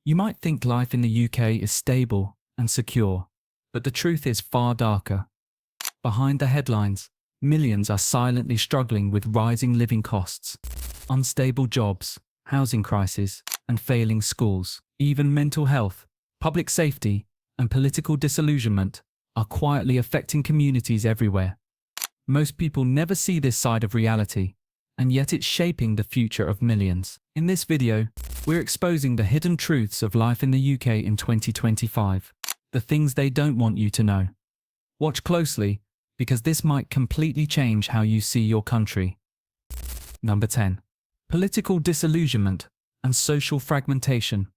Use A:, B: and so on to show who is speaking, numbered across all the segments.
A: You might think life in the UK is stable and secure, but the truth is far darker. Behind the headlines, millions are silently struggling with rising living costs, unstable jobs, housing crises, and failing schools. Even mental health, public safety, and political disillusionment are quietly affecting communities everywhere. Most people never see this side of reality, and yet it's shaping the future of millions. In this video, we're exposing the hidden truths of life in the UK in 2025, the things they don't want you to know. Watch closely, because this might completely change how you see your country. Number 10. Political disillusionment and social fragmentation.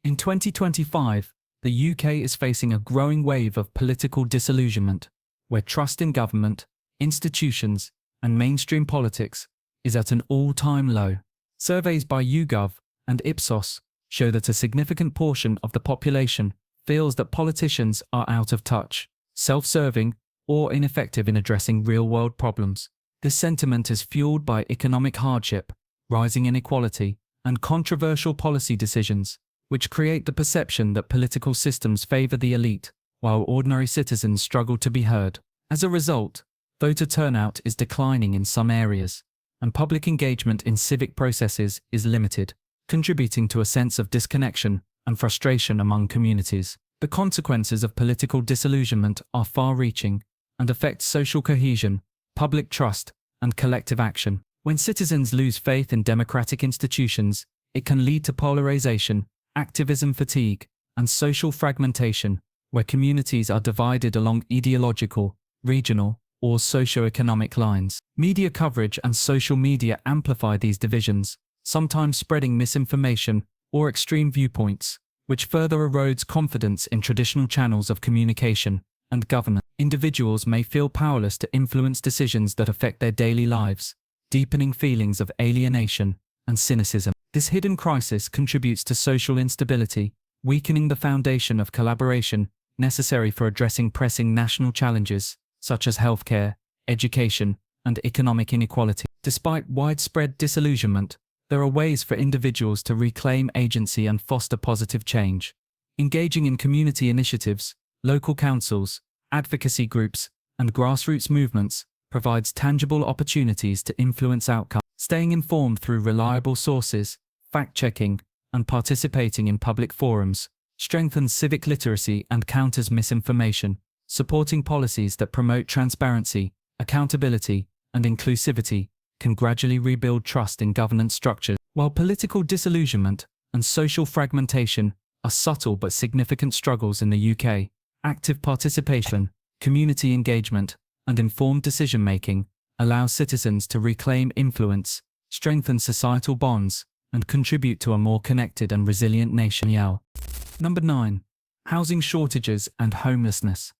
A: In 2025, the UK is facing a growing wave of political disillusionment, where trust in government, institutions, and mainstream politics is at an all-time low. Surveys by YouGov and Ipsos show that a significant portion of the population feels that politicians are out of touch, self-serving, or ineffective in addressing real-world problems. This sentiment is fueled by economic hardship, rising inequality, and controversial policy decisions, which create the perception that political systems favor the elite, while ordinary citizens struggle to be heard. As a result, voter turnout is declining in some areas, and public engagement in civic processes is limited, contributing to a sense of disconnection and frustration among communities. The consequences of political disillusionment are far-reaching and affect social cohesion, public trust, and collective action. When citizens lose faith in democratic institutions, it can lead to polarization, activism fatigue, and social fragmentation, where communities are divided along ideological, regional, or socio-economic lines. Media coverage and social media amplify these divisions, sometimes spreading misinformation or extreme viewpoints, which further erodes confidence in traditional channels of communication and governance. Individuals may feel powerless to influence decisions that affect their daily lives, deepening feelings of alienation and cynicism. This hidden crisis contributes to social instability, weakening the foundation of collaboration necessary for addressing pressing national challenges, such as healthcare, education, and economic inequality. Despite widespread disillusionment, there are ways for individuals to reclaim agency and foster positive change. Engaging in community initiatives, local councils, advocacy groups, and grassroots movements provides tangible opportunities to influence outcomes. Staying informed through reliable sources, fact-checking, and participating in public forums strengthens civic literacy and counters misinformation. Supporting policies that promote transparency, accountability, and inclusivity can gradually rebuild trust in governance structures. While political disillusionment and social fragmentation are subtle but significant struggles in the UK, active participation, community engagement, and informed decision-making allow citizens to reclaim influence, strengthen societal bonds, and contribute to a more connected and resilient nation. Number 9. Housing shortages and homelessness.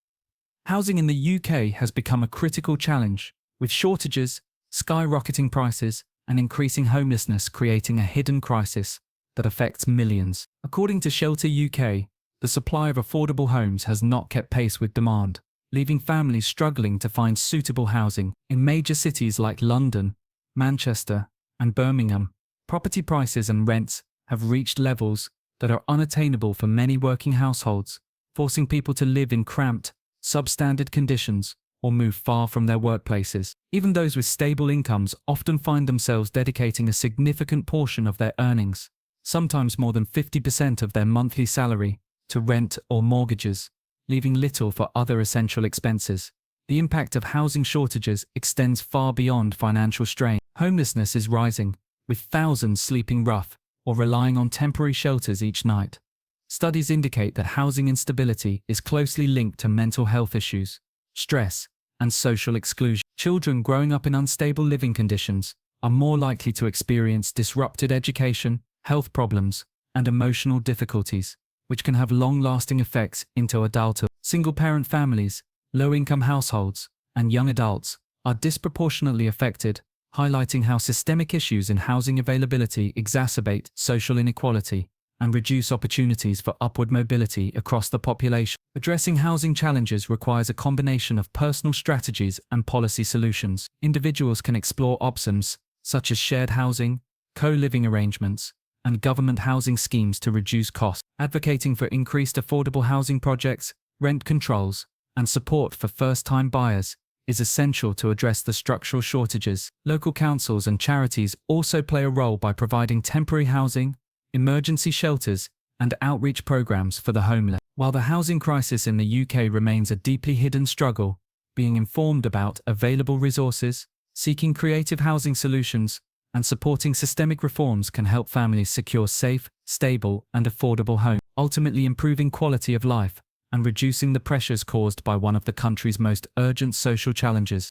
A: Housing in the UK has become a critical challenge, with shortages, skyrocketing prices, and increasing homelessness creating a hidden crisis that affects millions. According to Shelter UK, the supply of affordable homes has not kept pace with demand, leaving families struggling to find suitable housing. In major cities like London, Manchester, and Birmingham, property prices and rents have reached levels that are unattainable for many working households, forcing people to live in cramped, substandard conditions or move far from their workplaces. Even those with stable incomes often find themselves dedicating a significant portion of their earnings, sometimes more than 50% of their monthly salary, to rent or mortgages, leaving little for other essential expenses. The impact of housing shortages extends far beyond financial strain. Homelessness is rising, with thousands sleeping rough or relying on temporary shelters each night. Studies indicate that housing instability is closely linked to mental health issues, stress, and social exclusion. Children growing up in unstable living conditions are more likely to experience disrupted education, health problems, and emotional difficulties, which can have long-lasting effects into adulthood. Single-parent families, low-income households, and young adults are disproportionately affected, highlighting how systemic issues in housing availability exacerbate social inequality and reduce opportunities for upward mobility across the population. Addressing housing challenges requires a combination of personal strategies and policy solutions. Individuals can explore options such as shared housing, co-living arrangements, and government housing schemes to reduce costs. Advocating for increased affordable housing projects, rent controls, and support for first-time buyers is essential to address the structural shortages. Local councils and charities also play a role by providing temporary housing, emergency shelters, and outreach programs for the homeless. While the housing crisis in the UK remains a deeply hidden struggle, being informed about available resources, seeking creative housing solutions, and supporting systemic reforms can help families secure safe, stable, and affordable homes, ultimately improving quality of life and reducing the pressures caused by one of the country's most urgent social challenges.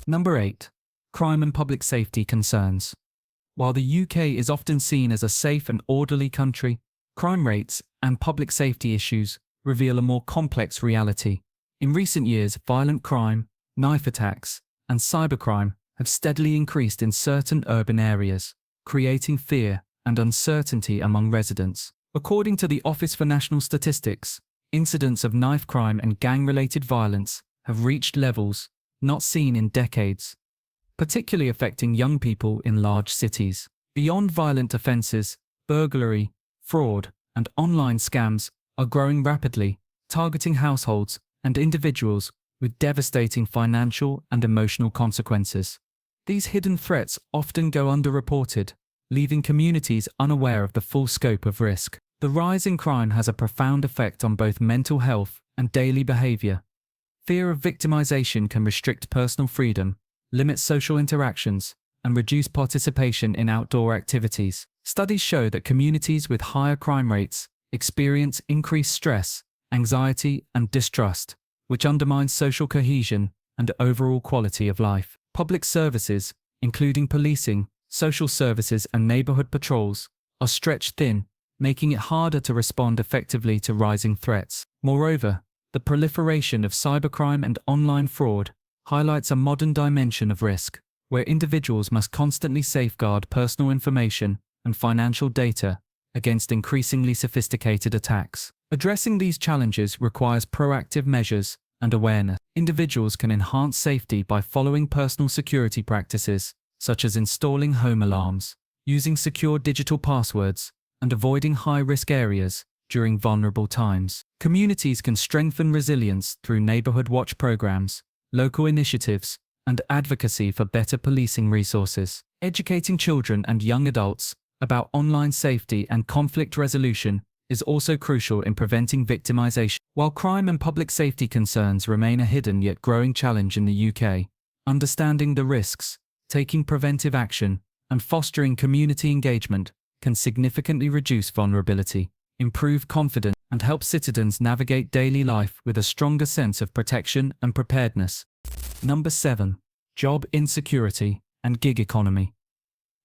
A: Number 8. Crime and public safety concerns. While the UK is often seen as a safe and orderly country, crime rates and public safety issues reveal a more complex reality. In recent years, violent crime, knife attacks, and cybercrime have steadily increased in certain urban areas, creating fear and uncertainty among residents. According to the Office for National Statistics, incidents of knife crime and gang-related violence have reached levels not seen in decades, particularly affecting young people in large cities. Beyond violent offences, burglary, fraud, and online scams are growing rapidly, targeting households and individuals with devastating financial and emotional consequences. These hidden threats often go underreported, leaving communities unaware of the full scope of risk. The rise in crime has a profound effect on both mental health and daily behavior. Fear of victimization can restrict personal freedom, limit social interactions, and reduce participation in outdoor activities. Studies show that communities with higher crime rates experience increased stress, anxiety, and distrust, which undermines social cohesion and overall quality of life. Public services, including policing, social services, and neighborhood patrols, are stretched thin, making it harder to respond effectively to rising threats. Moreover, the proliferation of cybercrime and online fraud highlights a modern dimension of risk, where individuals must constantly safeguard personal information and financial data against increasingly sophisticated attacks. Addressing these challenges requires proactive measures and awareness. Individuals can enhance safety by following personal security practices, such as installing home alarms, using secure digital passwords, and avoiding high-risk areas during vulnerable times. Communities can strengthen resilience through neighborhood watch programs, local initiatives, and advocacy for better policing resources. Educating children and young adults about online safety and conflict resolution is also crucial in preventing victimization. While crime and public safety concerns remain a hidden yet growing challenge in the UK, understanding the risks, taking preventive action, and fostering community engagement can significantly reduce vulnerability, improve confidence, and help citizens navigate daily life with a stronger sense of protection and preparedness. Number 7. Job insecurity and gig economy.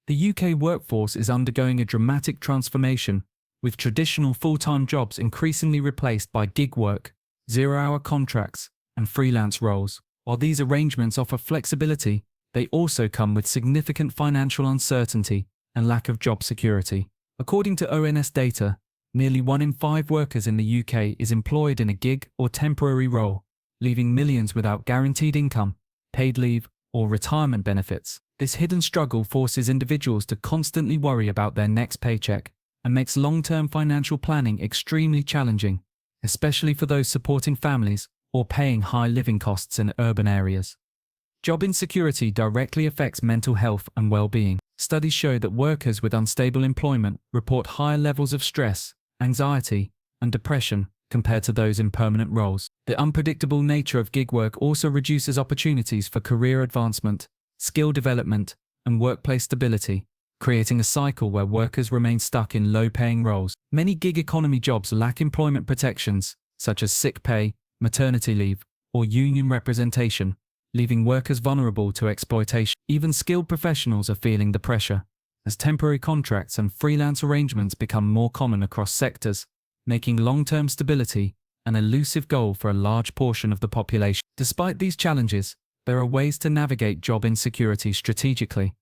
A: The UK workforce is undergoing a dramatic transformation, with traditional full-time jobs increasingly replaced by gig work, zero-hour contracts, and freelance roles. While these arrangements offer flexibility, they also come with significant financial uncertainty and lack of job security. According to ONS data, nearly 1 in 5 workers in the UK is employed in a gig or temporary role, leaving millions without guaranteed income, paid leave, or retirement benefits. This hidden struggle forces individuals to constantly worry about their next paycheck and makes long-term financial planning extremely challenging, especially for those supporting families or paying high living costs in urban areas. Job insecurity directly affects mental health and well-being. Studies show that workers with unstable employment report higher levels of stress, anxiety, and depression compared to those in permanent roles. The unpredictable nature of gig work also reduces opportunities for career advancement, skill development, and workplace stability, creating a cycle where workers remain stuck in low-paying roles. Many gig economy jobs lack employment protections, such as sick pay, maternity leave, or union representation, leaving workers vulnerable to exploitation. Even skilled professionals are feeling the pressure, as temporary contracts and freelance arrangements become more common across sectors, making long-term stability an elusive goal for a large portion of the population. Despite these challenges, there are ways to navigate job insecurity strategically.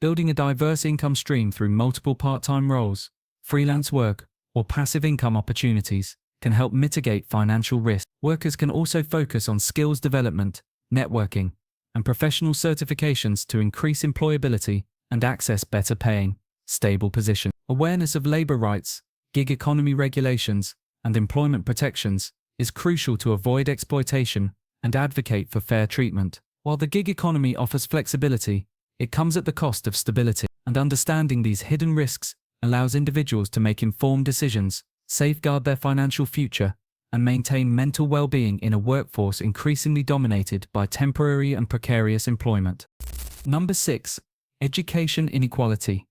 A: Building a diverse income stream through multiple part-time roles, freelance work, or passive income opportunities can help mitigate financial risk. Workers can also focus on skills development, networking, and professional certifications to increase employability and access better paying, stable position. Awareness of labor rights, gig economy regulations, and employment protections is crucial to avoid exploitation and advocate for fair treatment. While the gig economy offers flexibility, it comes at the cost of stability, and understanding these hidden risks allows individuals to make informed decisions, safeguard their financial future, and maintain mental well-being in a workforce increasingly dominated by temporary and precarious employment. Number 6. Education inequality.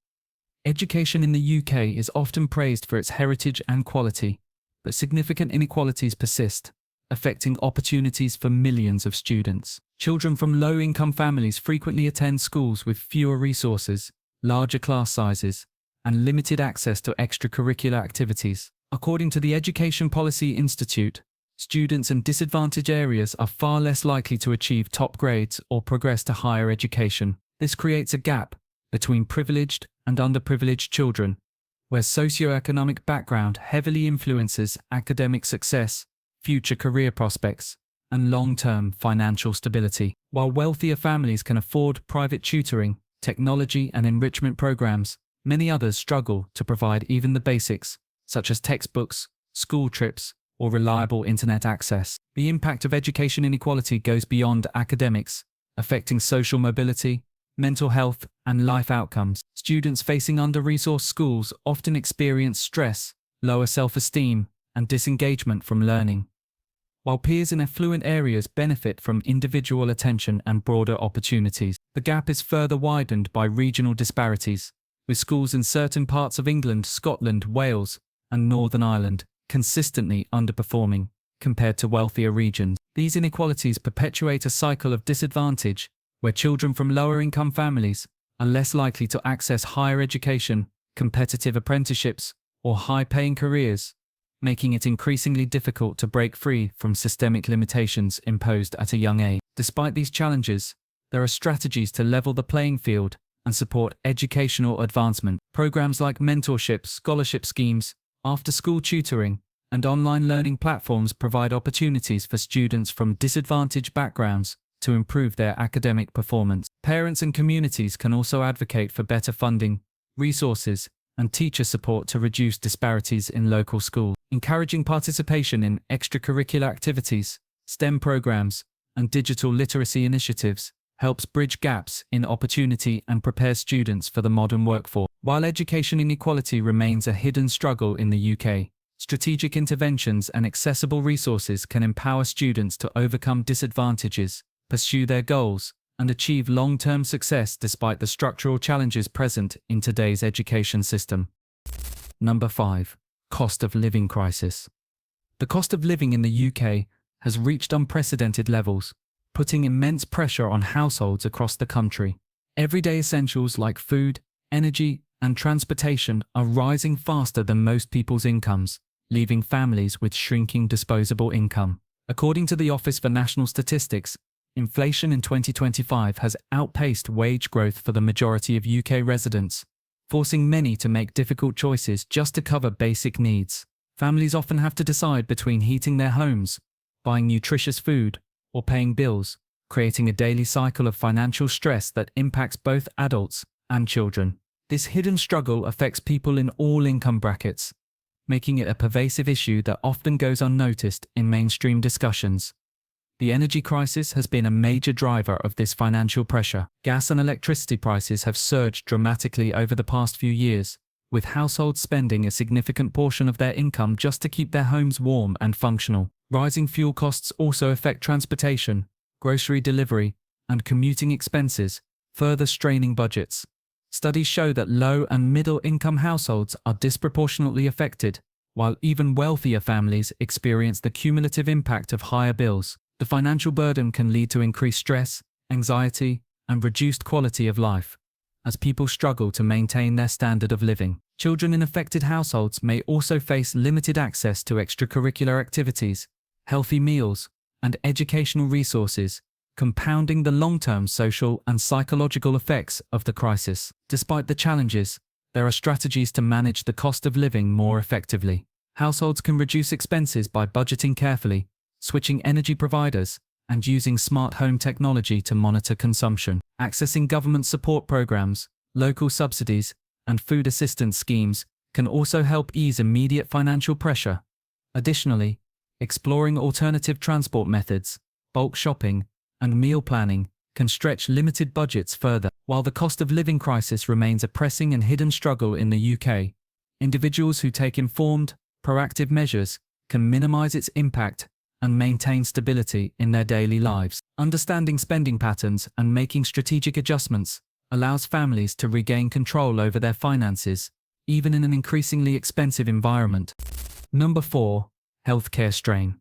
A: Education in the UK is often praised for its heritage and quality, but significant inequalities persist, affecting opportunities for millions of students. Children from low-income families frequently attend schools with fewer resources, larger class sizes, and limited access to extracurricular activities. According to the Education Policy Institute, students in disadvantaged areas are far less likely to achieve top grades or progress to higher education. This creates a gap between privileged and underprivileged children, where socioeconomic background heavily influences academic success, future career prospects, and long-term financial stability. While wealthier families can afford private tutoring, technology, and enrichment programs, many others struggle to provide even the basics, such as textbooks, school trips, or reliable internet access. The impact of education inequality goes beyond academics, affecting social mobility, mental health, and life outcomes. Students facing under-resourced schools often experience stress, lower self-esteem, and disengagement from learning, while peers in affluent areas benefit from individual attention and broader opportunities. The gap is further widened by regional disparities, with schools in certain parts of England, Scotland, Wales, and Northern Ireland consistently underperforming compared to wealthier regions. These inequalities perpetuate a cycle of disadvantage, where children from lower-income families are less likely to access higher education, competitive apprenticeships, or high-paying careers, making it increasingly difficult to break free from systemic limitations imposed at a young age. Despite these challenges, there are strategies to level the playing field and support educational advancement. Programs like mentorship, scholarship schemes, after-school tutoring, and online learning platforms provide opportunities for students from disadvantaged backgrounds to improve their academic performance. Parents and communities can also advocate for better funding, resources, and teacher support to reduce disparities in local schools. Encouraging participation in extracurricular activities, STEM programs, and digital literacy initiatives helps bridge gaps in opportunity and prepare students for the modern workforce. While education inequality remains a hidden struggle in the UK, strategic interventions and accessible resources can empower students to overcome disadvantages, pursue their goals, and achieve long-term success despite the structural challenges present in today's education system. Number 5. Cost of living crisis. The cost of living in the UK has reached unprecedented levels, putting immense pressure on households across the country. Everyday essentials like food, energy, and transportation are rising faster than most people's incomes, leaving families with shrinking disposable income. According to the Office for National Statistics, inflation in 2025 has outpaced wage growth for the majority of UK residents, forcing many to make difficult choices just to cover basic needs. Families often have to decide between heating their homes, buying nutritious food, or paying bills, creating a daily cycle of financial stress that impacts both adults and children. This hidden struggle affects people in all income brackets, making it a pervasive issue that often goes unnoticed in mainstream discussions. The energy crisis has been a major driver of this financial pressure. Gas and electricity prices have surged dramatically over the past few years, with households spending a significant portion of their income just to keep their homes warm and functional. Rising fuel costs also affect transportation, grocery delivery, and commuting expenses, further straining budgets. Studies show that low and middle-income households are disproportionately affected, while even wealthier families experience the cumulative impact of higher bills. The financial burden can lead to increased stress, anxiety, and reduced quality of life, as people struggle to maintain their standard of living. Children in affected households may also face limited access to extracurricular activities, healthy meals, and educational resources, compounding the long-term social and psychological effects of the crisis. Despite the challenges, there are strategies to manage the cost of living more effectively. Households can reduce expenses by budgeting carefully, switching energy providers, and using smart home technology to monitor consumption. Accessing government support programs, local subsidies, and food assistance schemes can also help ease immediate financial pressure. Additionally, exploring alternative transport methods, bulk shopping, and meal planning can stretch limited budgets further. While the cost of living crisis remains a pressing and hidden struggle in the UK, individuals who take informed, proactive measures can minimize its impact and maintain stability in their daily lives. Understanding spending patterns and making strategic adjustments allows families to regain control over their finances, even in an increasingly expensive environment. Number 4. Healthcare strain.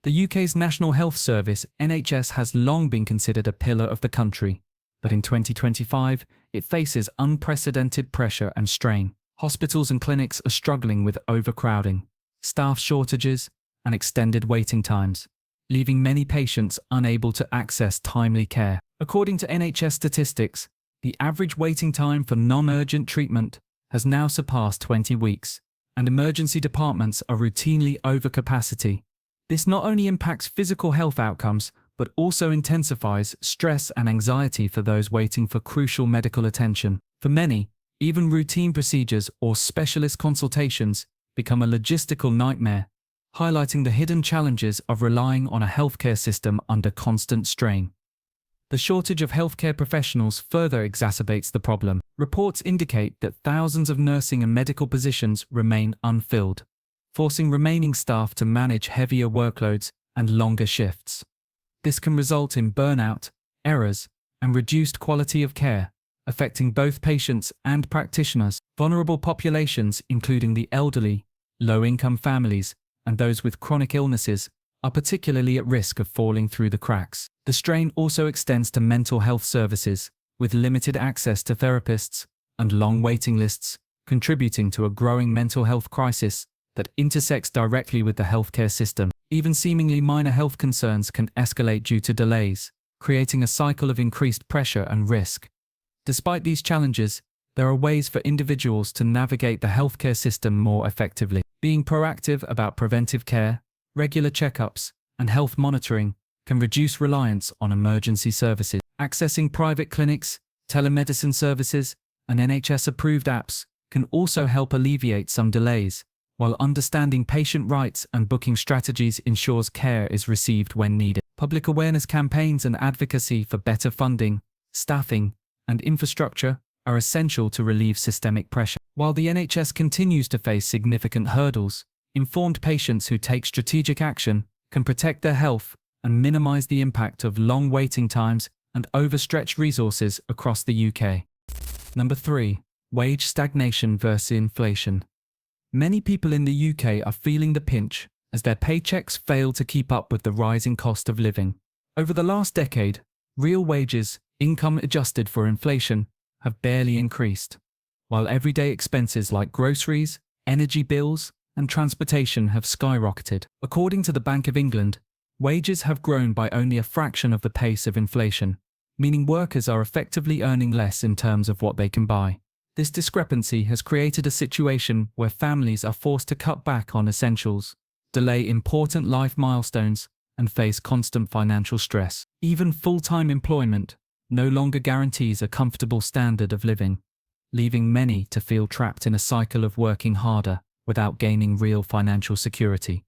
A: The UK's National Health Service (NHS) has long been considered a pillar of the country, but in 2025, it faces unprecedented pressure and strain. Hospitals and clinics are struggling with overcrowding, staff shortages, and extended waiting times, leaving many patients unable to access timely care. According to NHS statistics, the average waiting time for non-urgent treatment has now surpassed 20 weeks, and emergency departments are routinely over capacity. This not only impacts physical health outcomes, but also intensifies stress and anxiety for those waiting for crucial medical attention. For many, even routine procedures or specialist consultations become a logistical nightmare, highlighting the hidden challenges of relying on a healthcare system under constant strain. The shortage of healthcare professionals further exacerbates the problem. Reports indicate that thousands of nursing and medical positions remain unfilled, forcing remaining staff to manage heavier workloads and longer shifts. This can result in burnout, errors, and reduced quality of care, affecting both patients and practitioners. Vulnerable populations, including the elderly, low-income families, and those with chronic illnesses, are particularly at risk of falling through the cracks. The strain also extends to mental health services, with limited access to therapists and long waiting lists, contributing to a growing mental health crisis that intersects directly with the healthcare system. Even seemingly minor health concerns can escalate due to delays, creating a cycle of increased pressure and risk. Despite these challenges, there are ways for individuals to navigate the healthcare system more effectively. Being proactive about preventive care, regular checkups, and health monitoring can reduce reliance on emergency services. Accessing private clinics, telemedicine services, and NHS-approved apps can also help alleviate some delays, while understanding patient rights and booking strategies ensures care is received when needed. Public awareness campaigns and advocacy for better funding, staffing, and infrastructure are essential to relieve systemic pressure. While the NHS continues to face significant hurdles, informed patients who take strategic action can protect their health and minimize the impact of long waiting times and overstretched resources across the UK. Number 3. Wage stagnation versus inflation. Many people in the UK are feeling the pinch as their paychecks fail to keep up with the rising cost of living. Over the last decade, real wages, income adjusted for inflation, have barely increased, while everyday expenses like groceries, energy bills, and transportation have skyrocketed. According to the Bank of England, wages have grown by only a fraction of the pace of inflation, meaning workers are effectively earning less in terms of what they can buy. This discrepancy has created a situation where families are forced to cut back on essentials, delay important life milestones, and face constant financial stress. Even full-time employment no longer guarantees a comfortable standard of living, leaving many to feel trapped in a cycle of working harder without gaining real financial security.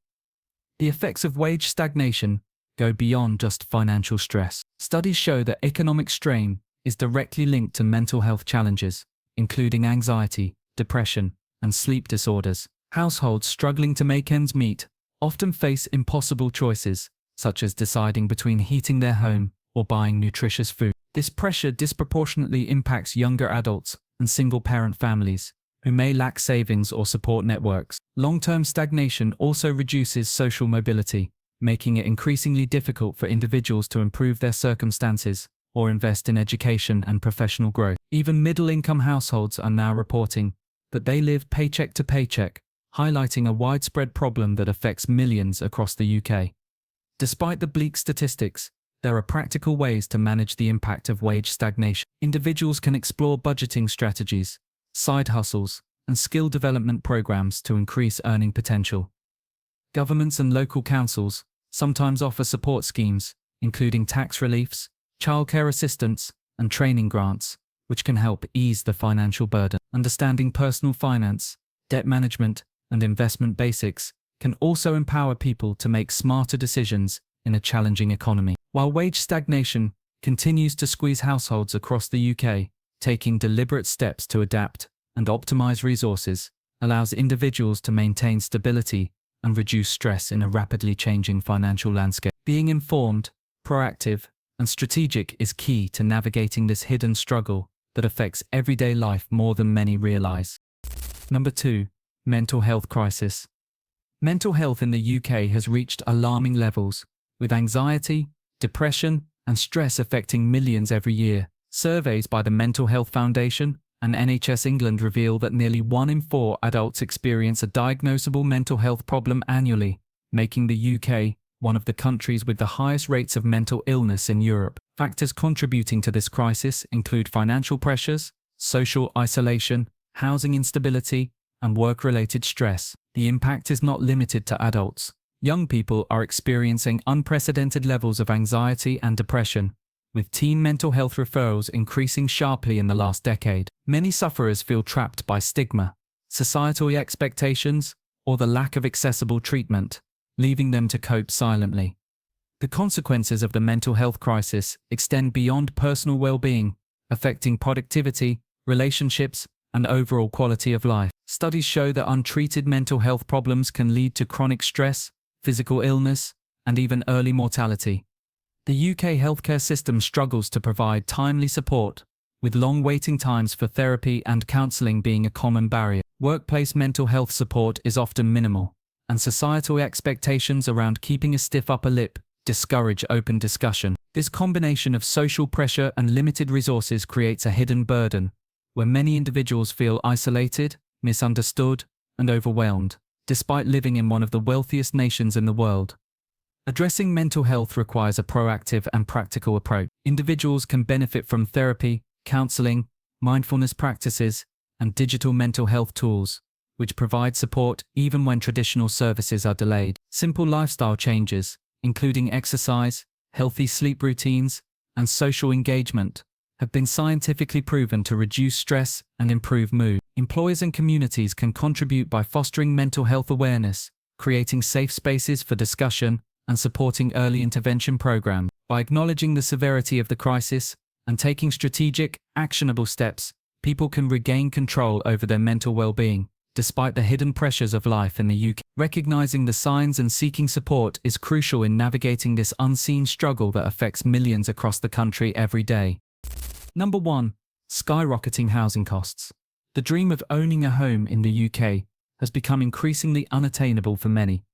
A: The effects of wage stagnation go beyond just financial stress. Studies show that economic strain is directly linked to mental health challenges, including anxiety, depression, and sleep disorders. Households struggling to make ends meet often face impossible choices, such as deciding between heating their home or buying nutritious food. This pressure disproportionately impacts younger adults and single-parent families, who may lack savings or support networks. Long-term stagnation also reduces social mobility, making it increasingly difficult for individuals to improve their circumstances or invest in education and professional growth. Even middle-income households are now reporting that they live paycheck to paycheck, highlighting a widespread problem that affects millions across the UK. Despite the bleak statistics, there are practical ways to manage the impact of wage stagnation. Individuals can explore budgeting strategies, side hustles, and skill development programs to increase earning potential. Governments and local councils sometimes offer support schemes, including tax reliefs, childcare assistance, and training grants, which can help ease the financial burden. Understanding personal finance, debt management, and investment basics can also empower people to make smarter decisions in a challenging economy. While wage stagnation continues to squeeze households across the UK, taking deliberate steps to adapt and optimize resources allows individuals to maintain stability and reduce stress in a rapidly changing financial landscape. Being informed, proactive, and strategic is key to navigating this hidden struggle that affects everyday life more than many realize. Number 2. Mental health crisis. Mental health in the UK has reached alarming levels, with anxiety, depression, and stress affecting millions every year. Surveys by the Mental Health Foundation and NHS England reveal that nearly 1 in 4 adults experience a diagnosable mental health problem annually, making the UK one of the countries with the highest rates of mental illness in Europe. Factors contributing to this crisis include financial pressures, social isolation, housing instability, and work-related stress. The impact is not limited to adults. Young people are experiencing unprecedented levels of anxiety and depression, with teen mental health referrals increasing sharply in the last decade. Many sufferers feel trapped by stigma, societal expectations, or the lack of accessible treatment, leaving them to cope silently. The consequences of the mental health crisis extend beyond personal well-being, affecting productivity, relationships, and overall quality of life. Studies show that untreated mental health problems can lead to chronic stress, physical illness, and even early mortality. The UK healthcare system struggles to provide timely support, with long waiting times for therapy and counselling being a common barrier. Workplace mental health support is often minimal, and societal expectations around keeping a stiff upper lip discourage open discussion. This combination of social pressure and limited resources creates a hidden burden, where many individuals feel isolated, misunderstood, and overwhelmed, despite living in one of the wealthiest nations in the world. Addressing mental health requires a proactive and practical approach. Individuals can benefit from therapy, counseling, mindfulness practices, and digital mental health tools, which provide support even when traditional services are delayed. Simple lifestyle changes, including exercise, healthy sleep routines, and social engagement, have been scientifically proven to reduce stress and improve mood. Employers and communities can contribute by fostering mental health awareness, creating safe spaces for discussion, and supporting early intervention programs. By acknowledging the severity of the crisis and taking strategic, actionable steps, people can regain control over their mental well-being, despite the hidden pressures of life in the UK. Recognizing the signs and seeking support is crucial in navigating this unseen struggle that affects millions across the country every day. Number 1. Skyrocketing housing costs. The dream of owning a home in the UK has become increasingly unattainable for many,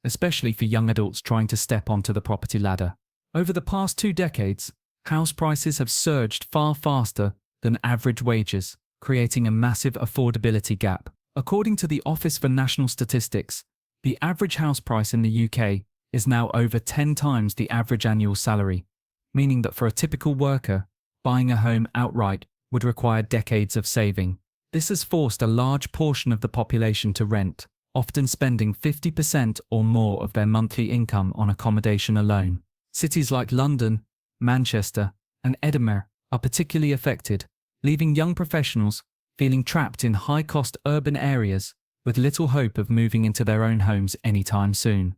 A: especially for young adults trying to step onto the property ladder. Over the past 2 decades, house prices have surged far faster than average wages, creating a massive affordability gap. According to the Office for National Statistics, the average house price in the UK is now over 10 times the average annual salary, meaning that for a typical worker, buying a home outright would require decades of saving. This has forced a large portion of the population to rent, often spending 50% or more of their monthly income on accommodation alone. Cities like London, Manchester, and Edinburgh are particularly affected, leaving young professionals feeling trapped in high-cost urban areas with little hope of moving into their own homes anytime soon.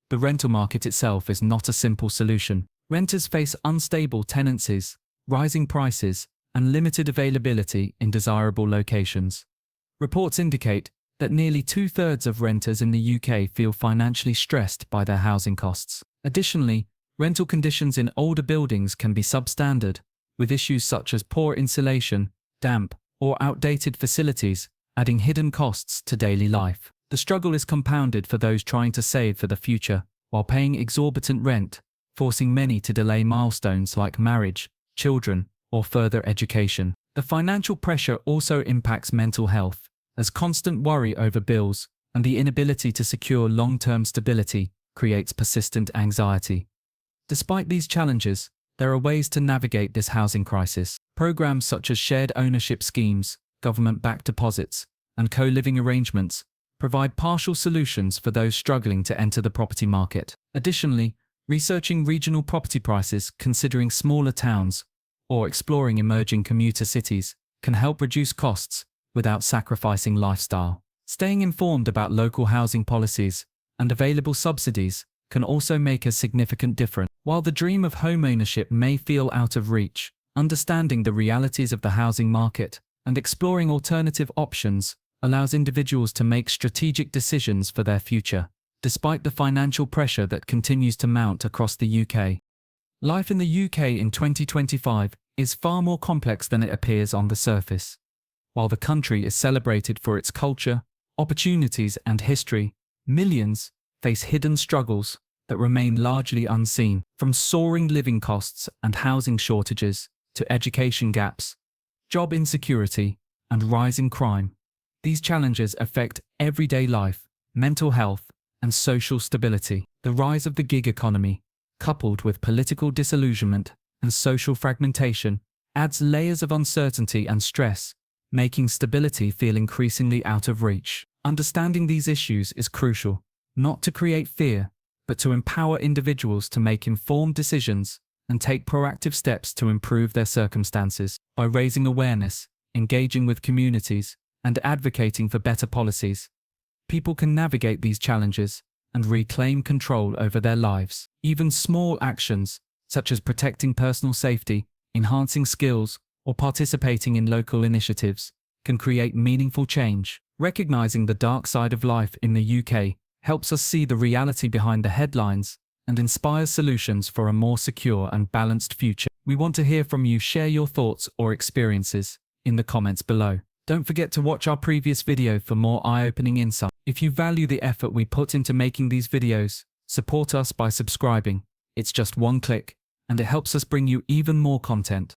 A: The rental market itself is not a simple solution. Renters face unstable tenancies, rising prices, and limited availability in desirable locations. Reports indicate that nearly 2/3 of renters in the UK feel financially stressed by their housing costs. Additionally, rental conditions in older buildings can be substandard, with issues such as poor insulation, damp, or outdated facilities adding hidden costs to daily life. The struggle is compounded for those trying to save for the future while paying exorbitant rent, forcing many to delay milestones like marriage, children, or further education. The financial pressure also impacts mental health, as constant worry over bills and the inability to secure long-term stability creates persistent anxiety. Despite these challenges, there are ways to navigate this housing crisis. Programs such as shared ownership schemes, government-backed deposits, and co-living arrangements provide partial solutions for those struggling to enter the property market. Additionally, researching regional property prices, considering smaller towns, or exploring emerging commuter cities can help reduce costs without sacrificing lifestyle. Staying informed about local housing policies and available subsidies can also make a significant difference. While the dream of homeownership may feel out of reach, understanding the realities of the housing market and exploring alternative options allows individuals to make strategic decisions for their future, despite the financial pressure that continues to mount across the UK. Life in the UK in 2025 is far more complex than it appears on the surface. While the country is celebrated for its culture, opportunities, and history, millions face hidden struggles that remain largely unseen, from soaring living costs and housing shortages to education gaps, job insecurity, and rising crime. These challenges affect everyday life, mental health, and social stability. The rise of the gig economy, coupled with political disillusionment and social fragmentation, adds layers of uncertainty and stress, making stability feel increasingly out of reach. Understanding these issues is crucial, not to create fear, but to empower individuals to make informed decisions and take proactive steps to improve their circumstances. By raising awareness, engaging with communities, and advocating for better policies, people can navigate these challenges and reclaim control over their lives. Even small actions, such as protecting personal safety, enhancing skills, or participating in local initiatives, can create meaningful change. Recognizing the dark side of life in the UK helps us see the reality behind the headlines and inspires solutions for a more secure and balanced future. We want to hear from you. Share your thoughts or experiences in the comments below. Don't forget to watch our previous video for more eye-opening insight. If you value the effort we put into making these videos, support us by subscribing. It's just one click, and it helps us bring you even more content.